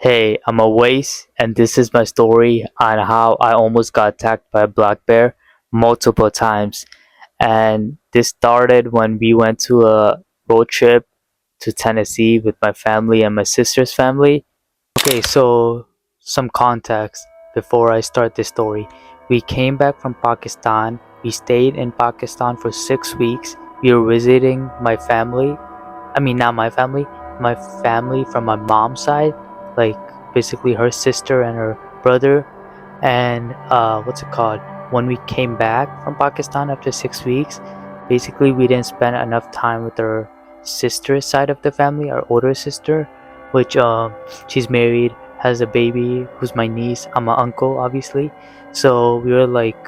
Hey, I'm Awais, and this is my story on how I almost got attacked by a black bear multiple times. And this started when we went to a road trip to Tennessee with my family and my sister's family. Okay, so some context before I start this story. We came back from Pakistan. We stayed in Pakistan for 6 weeks. We were visiting my family. I mean, not my family from my mom's side, like basically her sister and her brother. And what's it called? When we came back from Pakistan after 6 weeks, basically we didn't spend enough time with her sister's side of the family, our older sister, which she's married, has a baby, who's my niece. I'm an uncle, obviously. So we were like,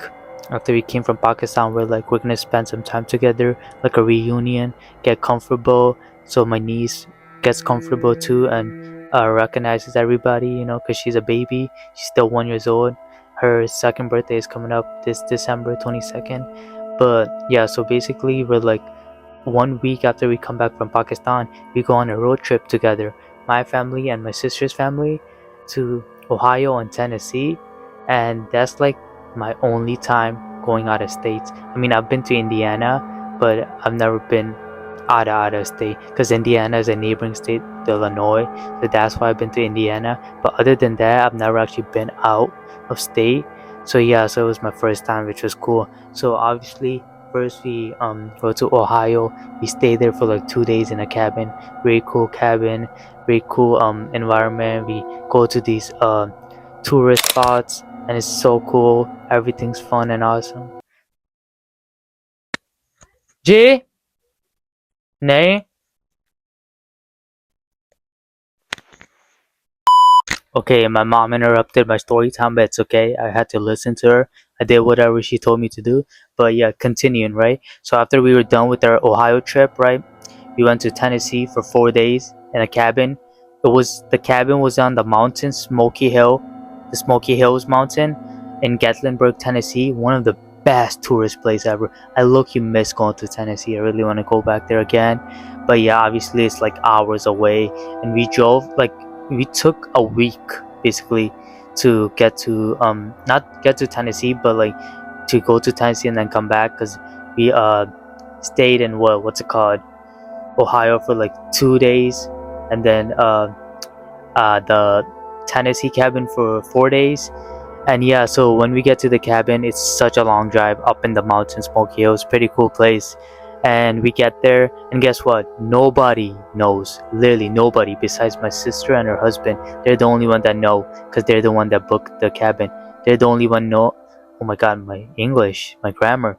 after we came from Pakistan, we're like, we're gonna spend some time together, like a reunion, get comfortable. So my niece gets comfortable too and recognizes everybody, because she's a baby. She's still 1 years old. Her second birthday is coming up this December 22nd. But yeah, so basically, we're like 1 week after we come back from Pakistan, we go on a road trip together, my family and my sister's family, to Ohio and Tennessee. And that's like my only time going out of states. I mean, I've been to Indiana, but I've never been out of state because Indiana is a neighboring state to Illinois. So that's why I've been to Indiana. But other than that, I've never actually been out of state. So yeah, so it was my first time, which was cool. So obviously, first we go to Ohio. We stay there for like 2 days in a cabin. Very cool cabin, very cool environment. We go to these tourist spots, and it's so cool. Everything's fun and awesome. Jay, nay. Okay, my mom interrupted my story time, but it's okay. I had to listen to her. I did whatever she told me to do. But yeah, continuing, right? So after we were done with our Ohio trip, right? We went to Tennessee for 4 days in a cabin. The cabin was on the mountain, Smoky Hill, the Smoky Hills mountain in Gatlinburg, Tennessee. One of the best tourist place ever. I look, you miss going to Tennessee. I really want to go back there again. But yeah, obviously it's like hours away, and we took a week basically to get to not get to Tennessee, but like to go to Tennessee and then come back because we stayed in what's it called, Ohio for like 2 days, and then the Tennessee cabin for 4 days. And yeah, so when we get to the cabin, it's such a long drive up in the mountains, Smoky Hills, pretty cool place. And we get there, and guess what? Nobody knows, literally nobody, besides my sister and her husband. They're the only one that know, because they're the one that booked the cabin. They're the only one know. Oh my god, my English, my grammar,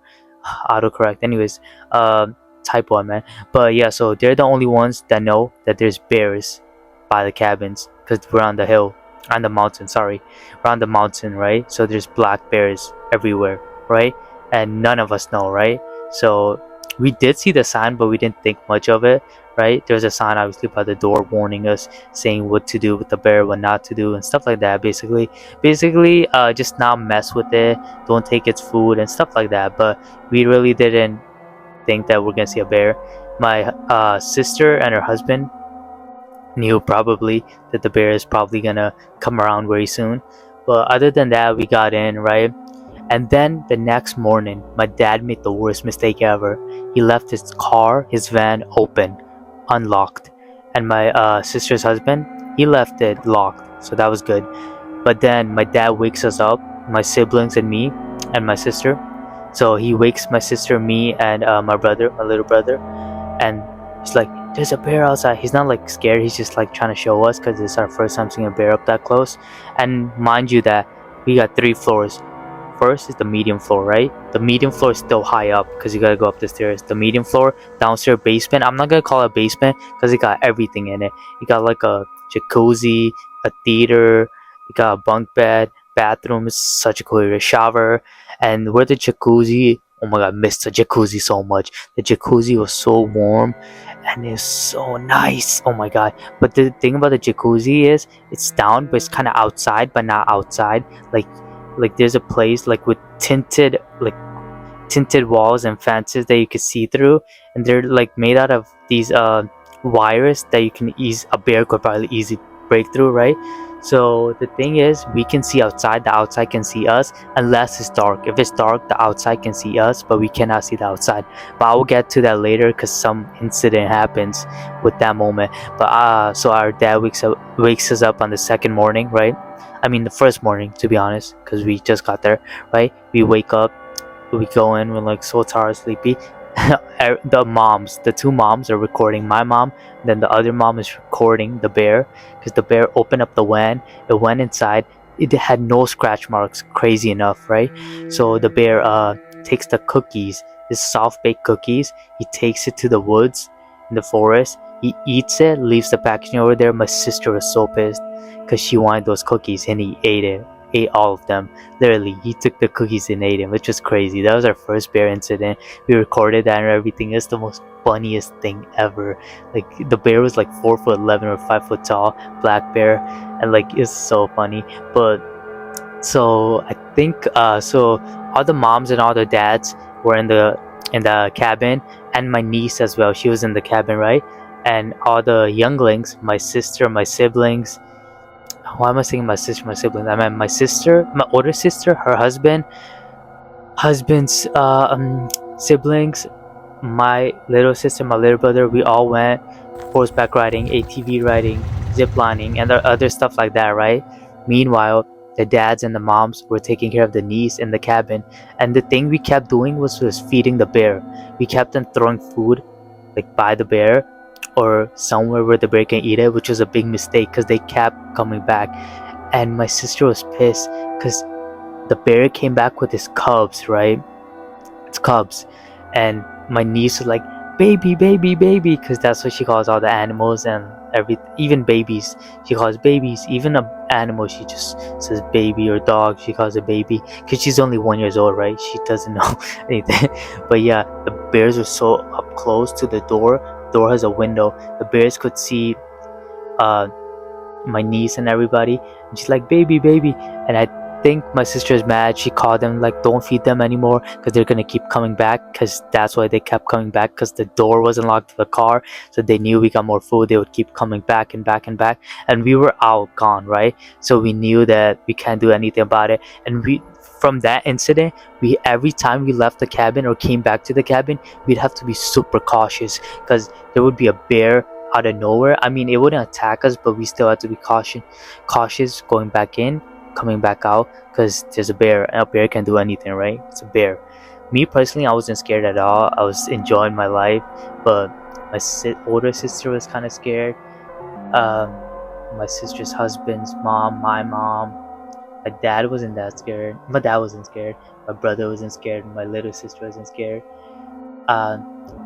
autocorrect. Anyways, typo, man. But yeah, so they're the only ones that know that there's bears by the cabins, because we're on the hill, on the mountain. Sorry, we're on the mountain, right? So there's black bears everywhere, right? And none of us know, right? So we did see the sign, but we didn't think much of it, right? There's a sign obviously by the door warning us, saying what to do with the bear, what not to do, and stuff like that. Basically, just not mess with it, don't take its food and stuff like that. But we really didn't think that we're gonna see a bear. My sister and her husband knew probably that the bear is probably gonna come around very soon. But other than that, we got in, right? And then the next morning, my dad made the worst mistake ever. He left his car, his van open, unlocked. And my sister's husband, he left it locked. So that was good. But then my dad wakes us up, my siblings and me, and my sister. So he wakes my sister, me, and my brother, my little brother. And he's like, there's a bear outside. He's not like scared, he's just like trying to show us because it's our first time seeing a bear up that close. And mind you that we got 3 floors. First is the medium floor, right? The medium floor is still high up because you gotta go up the stairs. The medium floor, downstairs basement. I'm not gonna call it a basement because it got everything in it. You got like a jacuzzi, a theater, you got a bunk bed, bathroom is such a cool area, shower, and where the jacuzzi. Oh my god, I missed the jacuzzi so much. The jacuzzi was so warm and it's so nice. Oh my god. But the thing about the jacuzzi is it's down, but it's kind of outside, but not outside. Like there's a place like with tinted walls and fences that you can see through, and they're like made out of these wires that you can ease a bear could probably easily breakthrough, right? So the thing is, we can see outside, the outside can see us, unless it's dark. If it's dark, the outside can see us, but we cannot see the outside. But I will get to that later because some incident happens with that moment. But so our dad wakes us up on the second morning, right? I mean the first morning, to be honest, because we just got there, right? We wake up, we go in, we're like so tired, sleepy. The two moms are recording my mom, then the other mom is recording the bear, because the bear opened up the van, it went inside, it had no scratch marks, crazy enough, right? So the bear takes the cookies, the soft baked cookies, he takes it to the woods in the forest, he eats it, leaves the packaging over there. My sister was so pissed because she wanted those cookies, and he ate all of them. Literally, he took the cookies and ate them, which was crazy. That was our first bear incident. We recorded that and everything. It's the most funniest thing ever. Like, the bear was like 4'11" or 5 foot tall, black bear, and like it's so funny. But so I think so all the moms and all the dads were in the cabin, and my niece as well. She was in the cabin, right? And all the younglings, my sister, my siblings. Why am I saying my sister, my siblings? I meant my sister, my older sister, her husband's siblings, my little sister, my little brother. We all went horseback riding, ATV riding, zip lining, and the other stuff like that, right? Meanwhile, the dads and the moms were taking care of the niece in the cabin, and the thing we kept doing was feeding the bear. We kept on throwing food like by the bear or somewhere where the bear can eat it, which was a big mistake because they kept coming back. And my sister was pissed because the bear came back with his cubs, right? It's cubs. And my niece was like, baby, baby, baby, because that's what she calls all the animals and even babies. She calls babies. Even a animal, she just says baby, or dog, she calls it baby, because she's only 1 year old, right? She doesn't know anything. But yeah, the bears were so up close to the door. Door has a window. The bears could see uh my niece and everybody, and she's like, baby, baby. And I think my sister is mad. She called them like, don't feed them anymore because they're gonna keep coming back, because that's why they kept coming back, because the door wasn't locked to the car. So they knew we got more food, they would keep coming back and back and back. And we were out gone, right? So we knew that we can't do anything about it. And we from that incident, we every time we left the cabin or came back to the cabin, we'd have to be super cautious, because there would be a bear out of nowhere. I mean, it wouldn't attack us, but we still had to be cautious going back in, coming back out, because there's a bear, and a bear can do anything, right? It's a bear. Me personally, I wasn't scared at all. I was enjoying my life, but my older sister was kind of scared. Um, my sister's husband's mom, my mom, my dad wasn't that scared. My dad wasn't scared. My brother wasn't scared. My little sister wasn't scared. Uh,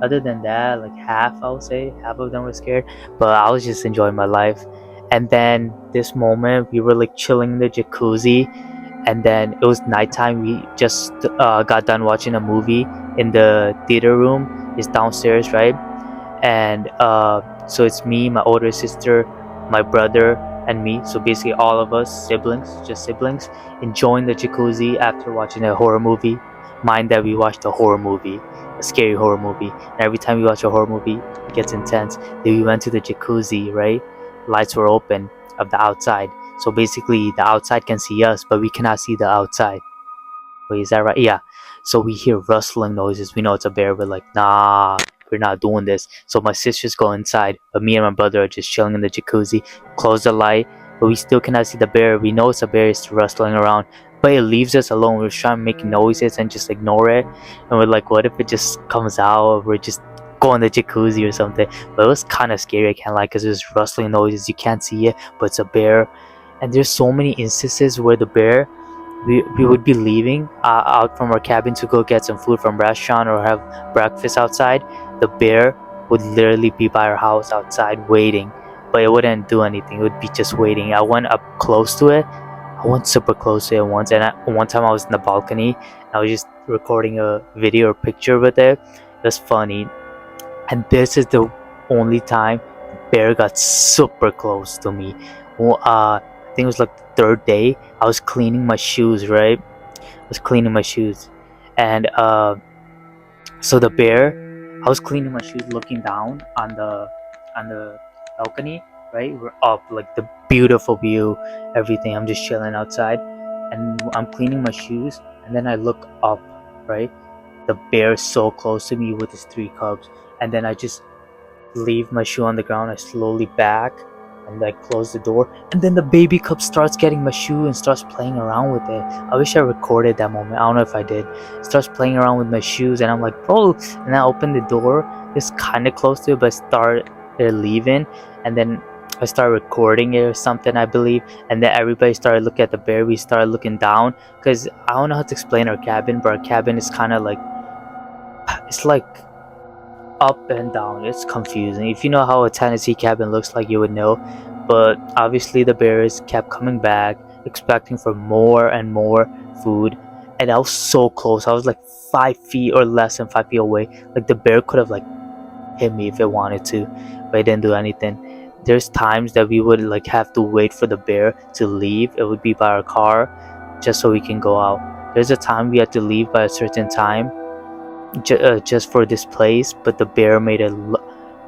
Other than that, like half, I would say, half of them were scared. But I was just enjoying my life. And then this moment, we were like chilling in the jacuzzi, and then it was nighttime. We just got done watching a movie in the theater room. It's downstairs, right? And so it's me, my older sister, my brother, and me. So basically, all of us siblings, just siblings, enjoying the jacuzzi after watching a horror movie. Mind that we watched a horror movie, a scary horror movie. And every time we watch a horror movie, it gets intense. Then we went to the jacuzzi, right? Lights were open of the outside. So basically, the outside can see us, but we cannot see the outside. Wait, is that right? Yeah. So we hear rustling noises. We know it's a bear. We're like, nah, we're not doing this. So my sisters go inside, but me and my brother are just chilling in the jacuzzi. Close the light, but we still cannot see the bear. We know it's a bear. It's rustling around, but it leaves us alone. We're trying to make noises and just ignore it. And we're like, what if it just comes out? Or we're just go in the jacuzzi or something. But it was kind of scary, I can't lie, because there's rustling noises. You can't see it, but it's a bear. And there's so many instances where the bear, we would be leaving out from our cabin to go get some food from restaurant or have breakfast outside. The bear would literally be by our house outside waiting, but it wouldn't do anything. It would be just waiting. I went up close to it. I went super close to it once, and one time I was in the balcony and I was just recording a video or picture with it. It was funny. And this is the only time the bear got super close to me. I think it was like the third day. I was cleaning my shoes, right? I was cleaning my shoes, and so I was cleaning my shoes, looking down on the balcony, right? We're up, like the beautiful view, everything. I'm just chilling outside, and I'm cleaning my shoes, and then I look up, right? The bear is so close to me with his 3 cubs, and then I just leave my shoe on the ground. I slowly back and I close the door, and then the baby cub starts getting my shoe and starts playing around with it. I wish I recorded that moment. I don't know if I did. Starts playing around with my shoes, and I'm like, bro. And I open the door. It's kind of close to it, but start leaving, and then I started recording it or something, I believe. And then everybody started looking at the bear. We started looking down, because I don't know how to explain our cabin, but our cabin is kind of like, it's like up and down. It's confusing. If you know how a Tennessee cabin looks like, you would know. But obviously the bears kept coming back, expecting for more and more food, and I was so close. I was like 5 feet or less than 5 feet away. Like the bear could have like hit me if it wanted to, but it didn't do anything. There's times that we would like have to wait for the bear to leave. It would be by our car, just so we can go out. There's a time we had to leave by a certain time, just for this place, but the bear made a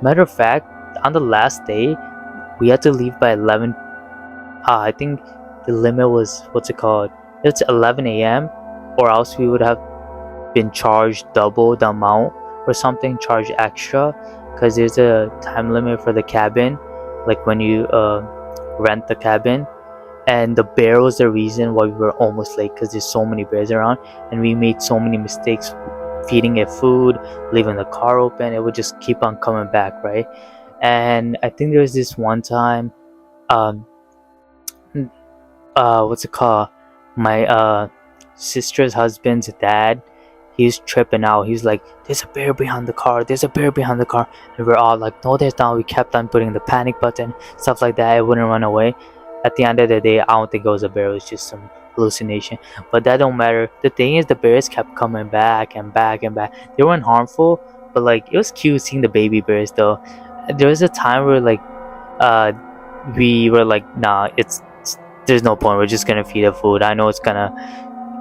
matter of fact, on the last day we had to leave by 11. I think the limit was, what's it called, it's 11 a.m, or else we would have been charged double the amount or something, charged extra, because there's a time limit for the cabin, like when you rent the cabin. And the bear was the reason why we were almost late, because there's so many bears around, and we made so many mistakes feeding it food, leaving the car open. It would just keep on coming back, right? And I think there was this one time, um what's it called, my sister's husband's dad, he's tripping out. He's like, there's a bear behind the car, there's a bear behind the car. And we're all like, no, there's not. We kept on putting the panic button, stuff like that. It wouldn't run away. At the end of the day, I don't think it was a bear. It was just some hallucination, but that don't matter. The thing is, the bears kept coming back and back and back. They weren't harmful, but like it was cute seeing the baby bears though. There was a time where like uh we were like, nah, there's no point, we're just gonna feed it food. I know it's gonna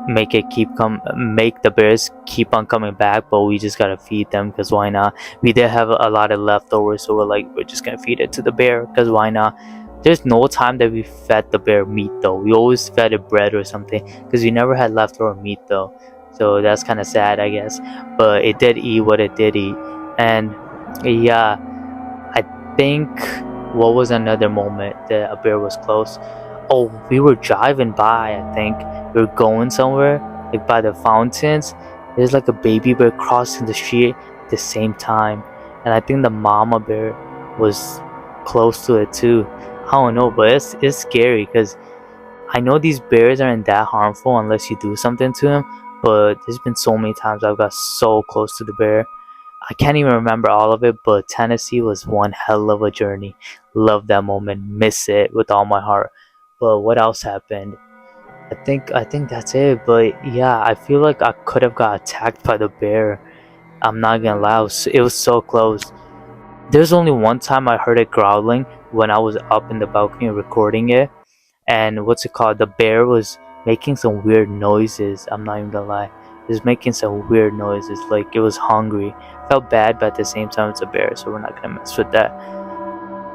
make the bears keep on coming back, but we just gotta feed them, because why not? We did have a lot of leftovers, so we're like, we're just gonna feed it to the bear, because why not? There's no time that we fed the bear meat though. We always fed it bread or something, because we never had leftover meat though. So that's kind of sad, I guess. But it did eat what it did eat. And yeah, I think, what was another moment that a bear was close? Oh, we were driving by, I think. We were going somewhere, like by the fountains. There's like a baby bear crossing the street at the same time. And I think the mama bear was close to it too. I don't know, but it's scary, because I know these bears aren't that harmful unless you do something to them. But there's been so many times I've got so close to the bear. I can't even remember all of it, but Tennessee was one hell of a journey. Love that moment, miss it with all my heart. But what else happened? I think that's it. But yeah, I feel like I could have got attacked by the bear. I'm not gonna lie, it was so close. There's only one time I heard it growling, when I was up in the balcony recording it, and what's it called? The bear was making some weird noises. I'm not even gonna lie, it was making some weird noises, like it was hungry. Felt bad, but at the same time, it's a bear, so we're not gonna mess with that.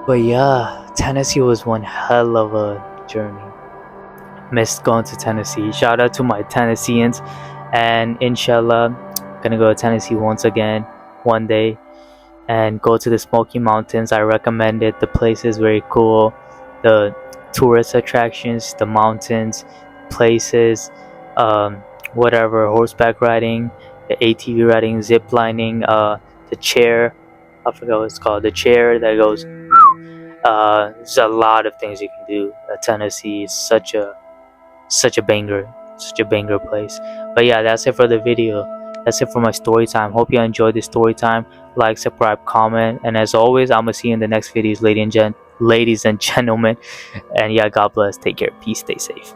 But yeah, Tennessee was one hell of a journey. Missed going to Tennessee. Shout out to my Tennesseans, and inshallah, gonna go to Tennessee once again one day, and go to the Smoky Mountains. I recommend it. The place is very cool. The tourist attractions, the mountains, places, whatever, horseback riding, the ATV riding, zip lining, the chair. I forgot what it's called. The chair that goes. There's a lot of things you can do. Tennessee is such a banger place. But yeah, that's it for the video. That's it for my story time. Hope you enjoyed this story time. Like, subscribe, comment, and as always, I'm gonna see you in the next videos, ladies and gentlemen. And yeah, God bless. Take care. Peace. Stay safe.